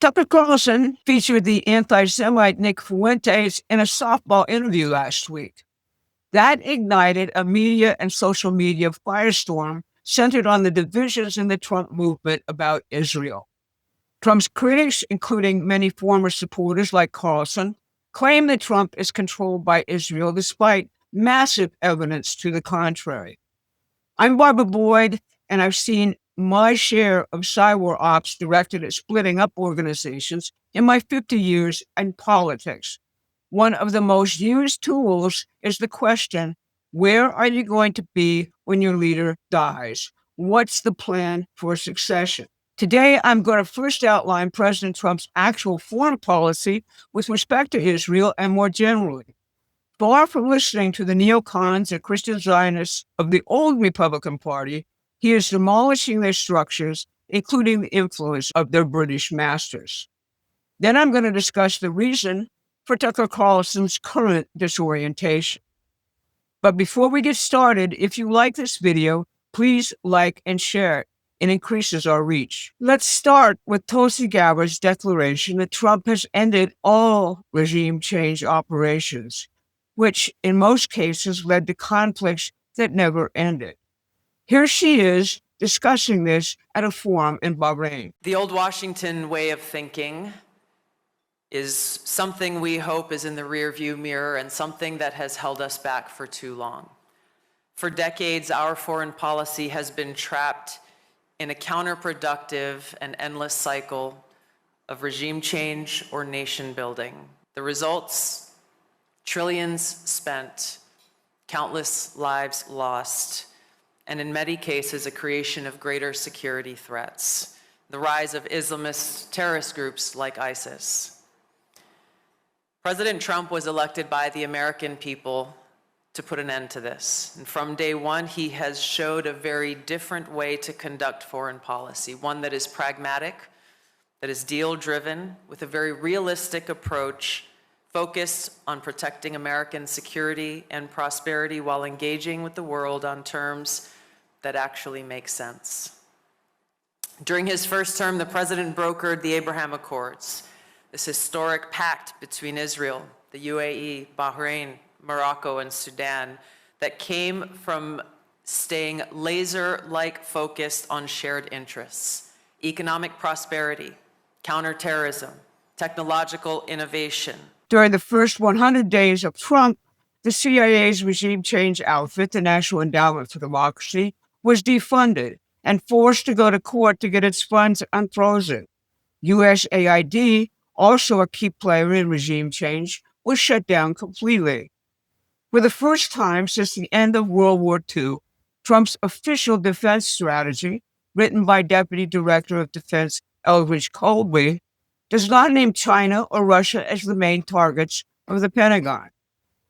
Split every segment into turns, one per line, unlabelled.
Tucker Carlson featured the anti-Semite Nick Fuentes in a softball interview last week. That ignited a media and social media firestorm centered on the divisions in the Trump movement about Israel. Trump's critics, including many former supporters like Carlson, claim that Trump is controlled by Israel despite massive evidence to the contrary. I'm Barbara Boyd, and I've seen my share of cyber ops directed at splitting up organizations in my 50 years in politics. One of the most used tools is the question, where are you going to be when your leader dies? What's the plan for succession? Today, I'm going to first outline President Trump's actual foreign policy with respect to Israel and more generally. Far from listening to the neocons and Christian Zionists of the old Republican Party, he is demolishing their structures, including the influence of their British masters. Then I'm going to discuss the reason for Tucker Carlson's current disorientation. But before we get started, if you like this video, please like and share it. It increases our reach. Let's start with Tulsi Gabbard's declaration that Trump has ended all regime change operations, which in most cases led to conflicts that never ended. Here she is discussing this at a forum in Bahrain.
The old Washington way of thinking is something we hope is in the rearview mirror and something that has held us back for too long. For decades, our foreign policy has been trapped in a counterproductive and endless cycle of regime change or nation building. The results: trillions spent, countless lives lost, and in many cases, a creation of greater security threats. The rise of Islamist terrorist groups like ISIS. President Trump was elected by the American people to put an end to this. And from day one, he has showed a very different way to conduct foreign policy, one that is pragmatic, that is deal-driven, with a very realistic approach focused on protecting American security and prosperity while engaging with the world on terms that actually make sense. During his first term, the president brokered the Abraham Accords, this historic pact between Israel, the UAE, Bahrain, Morocco, and Sudan that came from staying laser-like focused on shared interests: economic prosperity, counterterrorism, technological innovation.
During the first 100 days of Trump, the CIA's regime change outfit, the National Endowment for Democracy, was defunded and forced to go to court to get its funds unfrozen. USAID, also a key player in regime change, was shut down completely. For the first time since the end of World War II, Trump's official defense strategy, written by Deputy Director of Defense Eldridge Colby, does not name China or Russia as the main targets of the Pentagon.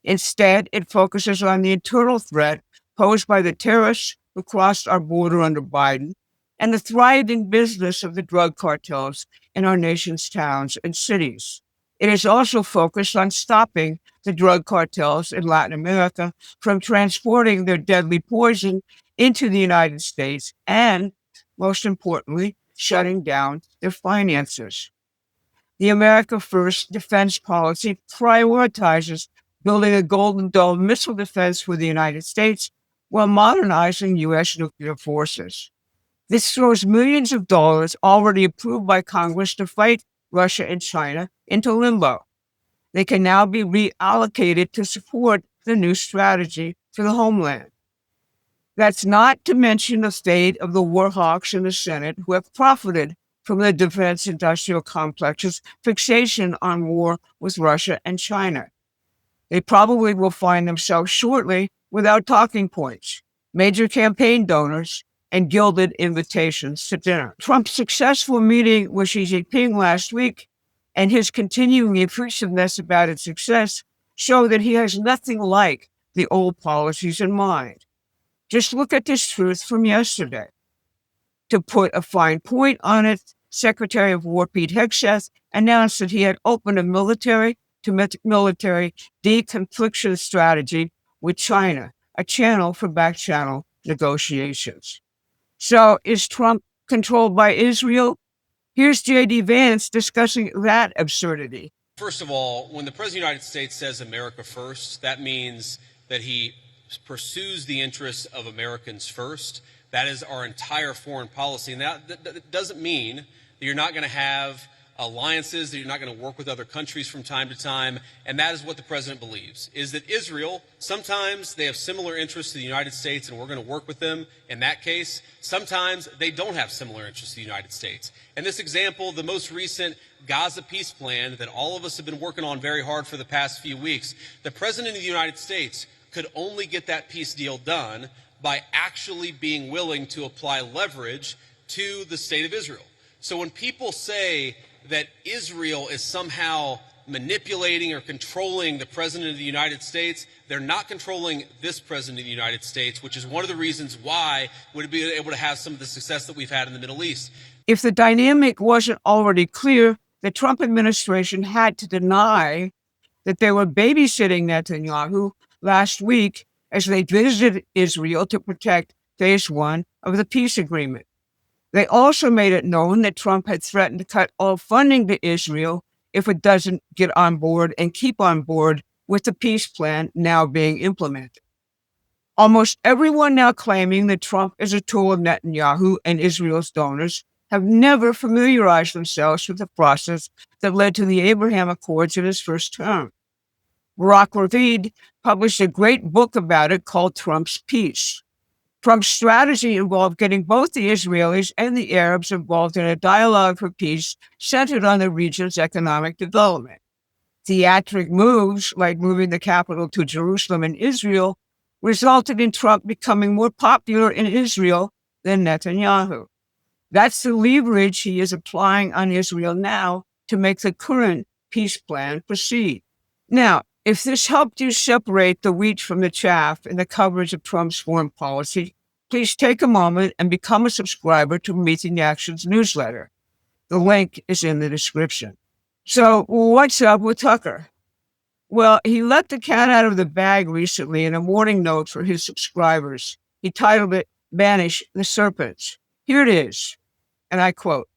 Instead, it focuses on the internal threat posed by the terrorists who crossed our border under Biden and the thriving business of the drug cartels in our nation's towns and cities. It is also focused on stopping the drug cartels in Latin America from transporting their deadly poison into the United States and, most importantly, shutting down their finances. The America First defense policy prioritizes building a Golden Dome missile defense for the United States while modernizing U.S. nuclear forces. This throws millions of dollars already approved by Congress to fight Russia and China into limbo. They can now be reallocated to support the new strategy for the homeland. That's not to mention the fate of the war hawks in the Senate who have profited from the defense industrial complex's fixation on war with Russia and China. They probably will find themselves shortly without talking points, major campaign donors, and gilded invitations to dinner. Trump's successful meeting with Xi Jinping last week and his continuing appreciativeness about its success show that he has nothing like the old policies in mind. Just look at this truth from yesterday. To put a fine point on it, Secretary of War Pete Hegseth announced that he had opened a military-to-military deconfliction strategy with China, a channel for back-channel negotiations. So is Trump controlled by Israel? Here's J.D. Vance discussing that absurdity.
First of all, when the President of the United States says America first, that means that he pursues the interests of Americans first. That is our entire foreign policy. And that doesn't mean that you're not going to have alliances, that you're not going to work with other countries from time to time. And that is what the president believes, is that Israel, sometimes they have similar interests to the United States and we're going to work with them in that case. Sometimes they don't have similar interests to the United States. And this example, the most recent Gaza peace plan that all of us have been working on very hard for the past few weeks, the president of the United States could only get that peace deal done by actually being willing to apply leverage to the state of Israel. So when people say that Israel is somehow manipulating or controlling the president of the United States, they're not controlling this president of the United States, which is one of the reasons why we'd be able to have some of the success that we've had in the Middle East.
If the dynamic wasn't already clear, the Trump administration had to deny that they were babysitting Netanyahu last week as they visited Israel to protect phase one of the peace agreement. They also made it known that Trump had threatened to cut all funding to Israel if it doesn't get on board and keep on board with the peace plan now being implemented. Almost everyone now claiming that Trump is a tool of Netanyahu and Israel's donors have never familiarized themselves with the process that led to the Abraham Accords in his first term. Barak Ravid published a great book about it called Trump's Peace. Trump's strategy involved getting both the Israelis and the Arabs involved in a dialogue for peace centered on the region's economic development. Theatric moves, like moving the capital to Jerusalem in Israel, resulted in Trump becoming more popular in Israel than Netanyahu. That's the leverage he is applying on Israel now to make the current peace plan proceed. Now, if this helped you separate the wheat from the chaff in the coverage of Trump's foreign policy, please take a moment and become a subscriber to Meeting Action's newsletter. The link is in the description. So what's up with Tucker? Well, he let the cat out of the bag recently in a warning note for his subscribers. He titled it, "Banish the Serpents." Here it is, and I quote,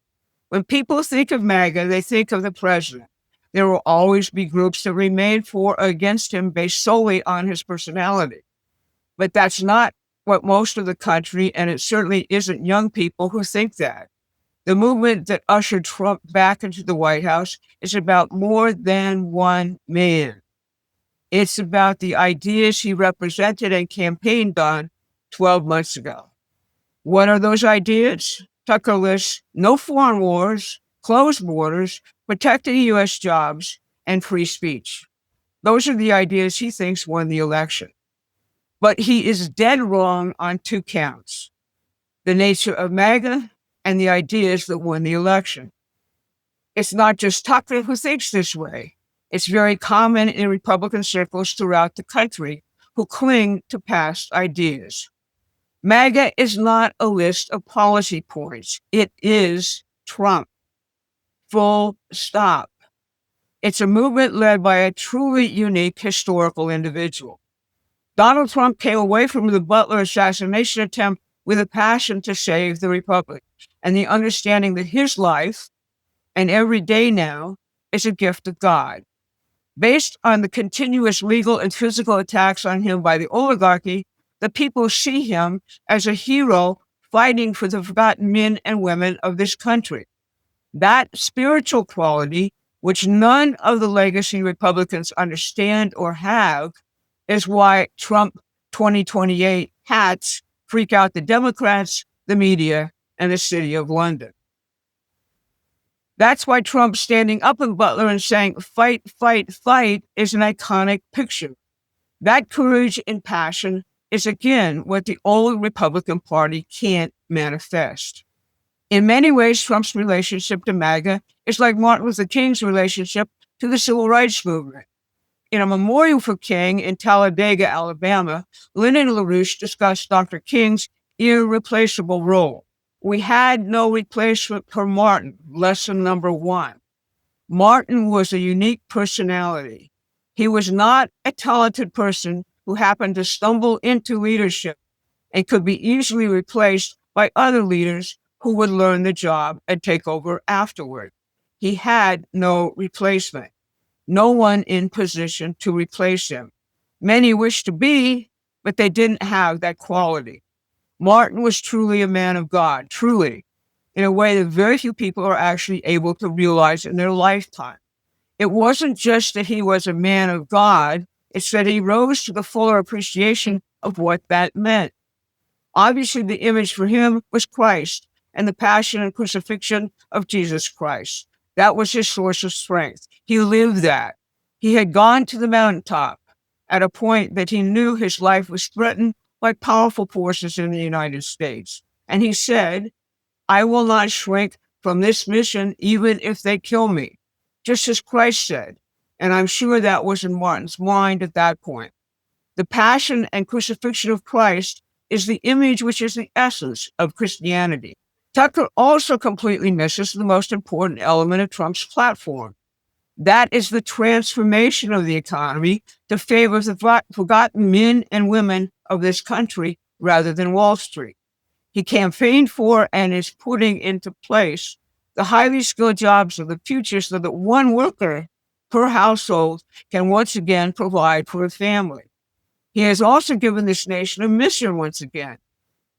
"When people think of MAGA, they think of the president. There will always be groups that remain for or against him based solely on his personality. But that's not what most of the country, and it certainly isn't young people who think that. The movement that ushered Trump back into the White House is about more than one man. It's about the ideas he represented and campaigned on 12 months ago. What are those ideas? Tucker lists no foreign wars, closed borders, protecting U.S. jobs, and free speech. Those are the ideas he thinks won the election. But he is dead wrong on two counts: the nature of MAGA and the ideas that won the election. It's not just Tucker who thinks this way. It's very common in Republican circles throughout the country who cling to past ideas. MAGA is not a list of policy points. It is Trump. Full stop. It's a movement led by a truly unique historical individual. Donald Trump came away from the Butler assassination attempt with a passion to save the republic and the understanding that his life, and every day now, is a gift of God. Based on the continuous legal and physical attacks on him by the oligarchy, the people see him as a hero fighting for the forgotten men and women of this country. That spiritual quality, which none of the legacy Republicans understand or have, is why Trump 2028 hats freak out the Democrats, the media, and the city of London. That's why Trump standing up in Butler and saying, "Fight, fight, fight," is an iconic picture. That courage and passion is again what the old Republican Party can't manifest. In many ways, Trump's relationship to MAGA is like Martin Luther King's relationship to the civil rights movement. In a memorial for King in Talladega, Alabama, Lyndon LaRouche discussed Dr. King's irreplaceable role. "We had no replacement for Martin," lesson number one. Martin was a unique personality. He was not a talented person who happened to stumble into leadership and could be easily replaced by other leaders who would learn the job and take over afterward. He had no replacement, no one in position to replace him. Many wished to be, but they didn't have that quality. Martin was truly a man of God, truly, in a way that very few people are actually able to realize in their lifetime. It wasn't just that he was a man of God, it's that he rose to the fuller appreciation of what that meant. Obviously, the image for him was Christ and the passion and crucifixion of Jesus Christ. That was his source of strength. He lived that. He had gone to the mountaintop at a point that he knew his life was threatened by powerful forces in the United States. And he said, I will not shrink from this mission even if they kill me, just as Christ said. And I'm sure that was in Martin's mind at that point. The passion and crucifixion of Christ is the image which is the essence of Christianity. Tucker also completely misses the most important element of Trump's platform. That is the transformation of the economy to favor the forgotten men and women of this country rather than Wall Street. He campaigned for and is putting into place the highly skilled jobs of the future so that one worker per household can once again provide for a family. He has also given this nation a mission once again.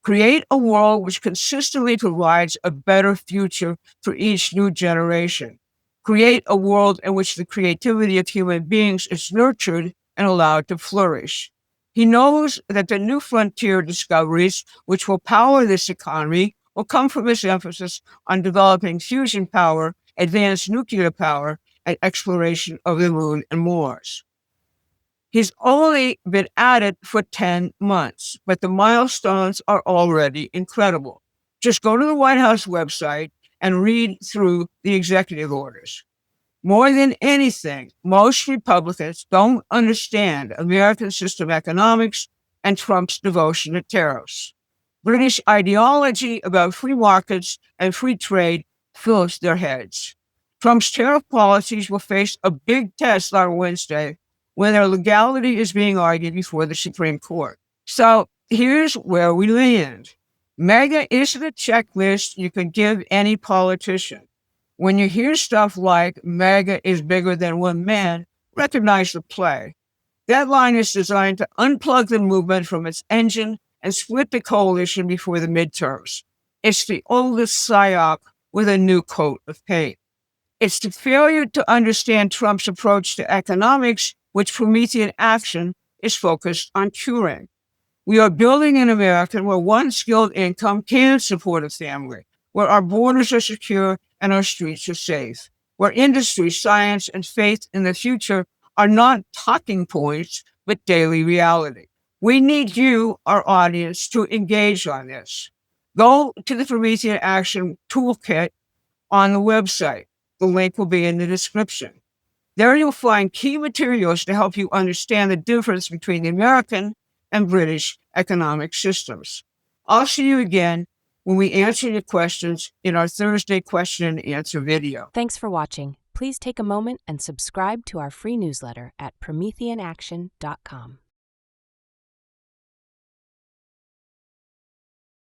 Create a world which consistently provides a better future for each new generation. Create a world in which the creativity of human beings is nurtured and allowed to flourish. He knows that the new frontier discoveries which will power this economy will come from his emphasis on developing fusion power, advanced nuclear power, and exploration of the moon and Mars. He's only been at it for 10 months, but the milestones are already incredible. Just go to the White House website and read through the executive orders. More than anything, most Republicans don't understand American system economics and Trump's devotion to tariffs. British ideology about free markets and free trade fills their heads. Trump's tariff policies will face a big test on Wednesday when their legality is being argued before the Supreme Court. So here's where we land. MAGA isn't a checklist you can give any politician. When you hear stuff like MAGA is bigger than one man, recognize the play. That line is designed to unplug the movement from its engine and split the coalition before the midterms. It's the oldest psyop with a new coat of paint. It's the failure to understand Trump's approach to economics, which Promethean Action is focused on curing. We are building an America where one skilled income can support a family, where our borders are secure and our streets are safe, where industry, science, and faith in the future are not talking points, but daily reality. We need you, our audience, to engage on this. Go to the Promethean Action Toolkit on the website. The link will be in the description. There you'll find key materials to help you understand the difference between the American and British economic systems. I'll see you again when we answer your questions in our Thursday question and answer video.
Thanks for watching. Please take a moment and subscribe to our free newsletter at prometheanaction.com.